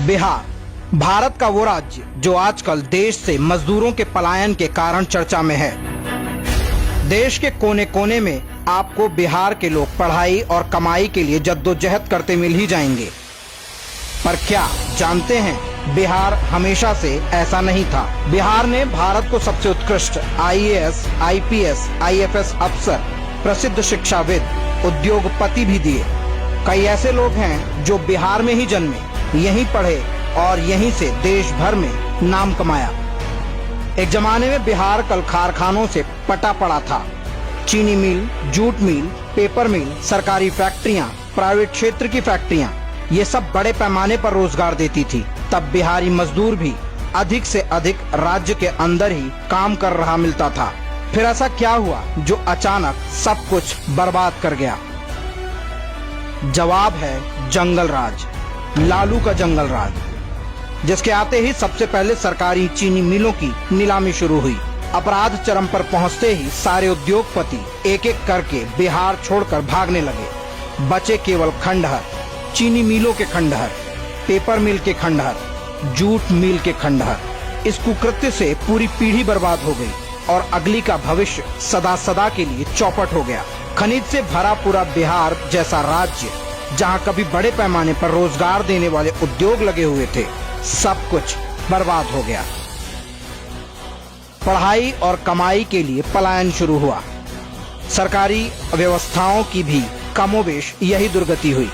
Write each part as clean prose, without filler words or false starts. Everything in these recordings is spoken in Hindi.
बिहार भारत का वो राज्य जो आजकल देश से मजदूरों के पलायन के कारण चर्चा में है। देश के कोने कोने में आपको बिहार के लोग पढ़ाई और कमाई के लिए जद्दोजहद करते मिल ही जाएंगे। पर क्या जानते हैं, बिहार हमेशा से ऐसा नहीं था। बिहार ने भारत को सबसे उत्कृष्ट आईएएस, आईपीएस, आईएफएस अफसर, प्रसिद्ध शिक्षाविद, उद्योगपति भी दिए। कई ऐसे लोग हैं जो बिहार में ही जन्मे, यहीं पढ़े और यहीं से देश भर में नाम कमाया। एक जमाने में बिहार कल कारखानों से पटा पड़ा था। चीनी मिल, जूट मिल, पेपर मिल, सरकारी फैक्ट्रियां, प्राइवेट क्षेत्र की फैक्ट्रियां, ये सब बड़े पैमाने पर रोजगार देती थी। तब बिहारी मजदूर भी अधिक से अधिक राज्य के अंदर ही काम कर रहा मिलता था। फिर ऐसा क्या हुआ जो अचानक सब कुछ बर्बाद कर गया? जवाब है जंगल राज, लालू का जंगल राज, जिसके आते ही सबसे पहले सरकारी चीनी मिलों की नीलामी शुरू हुई। अपराध चरम पर पहुंचते ही सारे उद्योगपति एक एक करके बिहार छोड़कर भागने लगे। बचे केवल खंडहर, चीनी मिलों के खंडहर, पेपर मिल के खंडहर, जूट मिल के खंडहर। इस कुकृत्य से पूरी पीढ़ी बर्बाद हो गई और अगली का भविष्य सदा सदा के लिए चौपट हो गया। खनिज से भरा पूरा बिहार जैसा राज्य, जहां कभी बड़े पैमाने पर रोजगार देने वाले उद्योग लगे हुए थे, सब कुछ बर्बाद हो गया। पढ़ाई और कमाई के लिए पलायन शुरू हुआ। सरकारी व्यवस्थाओं की भी कमोबेश यही दुर्गति हुई।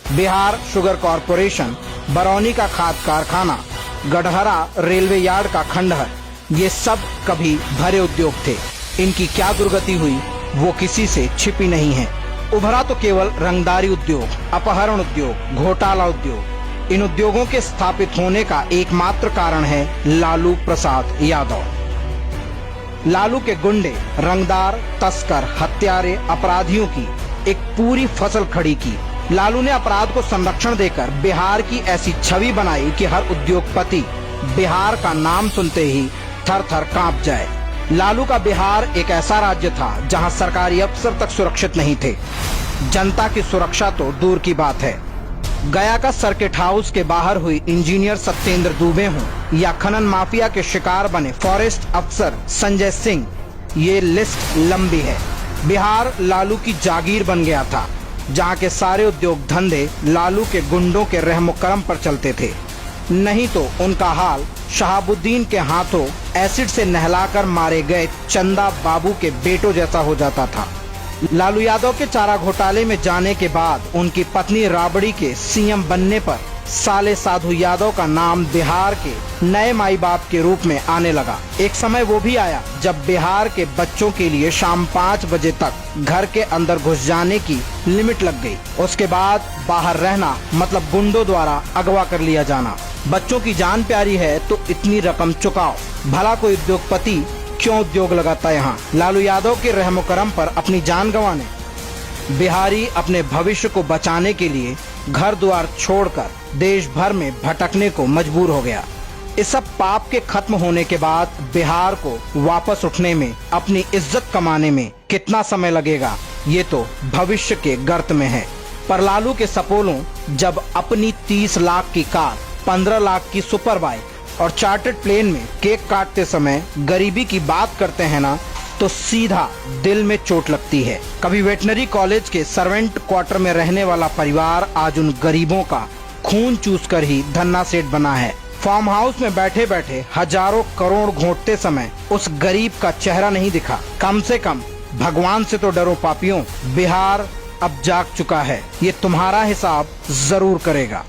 बिहार शुगर कॉरपोरेशन, बरौनी का खाद कारखाना, गढ़हरा रेलवे यार्ड का खंडहर, ये सब कभी भरे उद्योग थे। इनकी क्या दुर्गति हुई वो किसी से छिपी नहीं है। उभरा तो केवल रंगदारी उद्योग, अपहरण उद्योग, घोटाला उद्योग। इन उद्योगों के स्थापित होने का एकमात्र कारण है लालू प्रसाद यादव। लालू के गुंडे, रंगदार, तस्कर, हत्यारे, अपराधियों की एक पूरी फसल खड़ी की। लालू ने अपराध को संरक्षण देकर बिहार की ऐसी छवि बनाई कि हर उद्योगपति बिहार का नाम सुनते ही थर थर कांप जाए। लालू का बिहार एक ऐसा राज्य था जहां सरकारी अफसर तक सुरक्षित नहीं थे। जनता की सुरक्षा तो दूर की बात है। गया का सर्किट हाउस के बाहर हुई इंजीनियर सत्येंद्र दुबे हों या खनन माफिया के शिकार बने फॉरेस्ट अफसर संजय सिंह, ये लिस्ट लंबी है। बिहार लालू की जागीर बन गया था, जहां के सारे उद्योग धंधे लालू के गुंडों के रहमो करम पर चलते थे। नहीं तो उनका हाल शहाबुद्दीन के हाथों एसिड से नहलाकर मारे गए चंदा बाबू के बेटों जैसा हो जाता था। लालू यादव के चारा घोटाले में जाने के बाद उनकी पत्नी राबड़ी के सीएम बनने पर साले साधु यादव का नाम बिहार के नए माई बाप के रूप में आने लगा। एक समय वो भी आया जब बिहार के बच्चों के लिए शाम 5 बजे तक घर के अंदर घुस जाने की लिमिट लग गई। उसके बाद बाहर रहना मतलब गुंडों द्वारा अगवा कर लिया जाना। बच्चों की जान प्यारी है तो इतनी रकम चुकाओ। भला कोई उद्योगपति क्यों उद्योग लगाता यहाँ? लालू यादव के रहमो करम पर अपनी जान गंवाने बिहारी अपने भविष्य को बचाने के लिए घर द्वार छोड़कर देश भर में भटकने को मजबूर हो गया। इस सब पाप के खत्म होने के बाद बिहार को वापस उठने में, अपनी इज्जत कमाने में कितना समय लगेगा ये तो भविष्य के गर्त में है। पर लालू के सपोलों जब अपनी 30 लाख की कार, 15 लाख की सुपर बाइक और चार्टर्ड प्लेन में केक काटते समय गरीबी की बात करते हैं ना, तो सीधा दिल में चोट लगती है। कभी वेटनरी कॉलेज के सर्वेंट क्वार्टर में रहने वाला परिवार आज उन गरीबों का खून चूसकर ही धन्ना सेठ बना है। फार्म हाउस में बैठे बैठे हजारों करोड़ घोंटते समय उस गरीब का चेहरा नहीं दिखा। कम से कम भगवान से तो डरो पापियों। बिहार अब जाग चुका है, ये तुम्हारा हिसाब जरूर करेगा।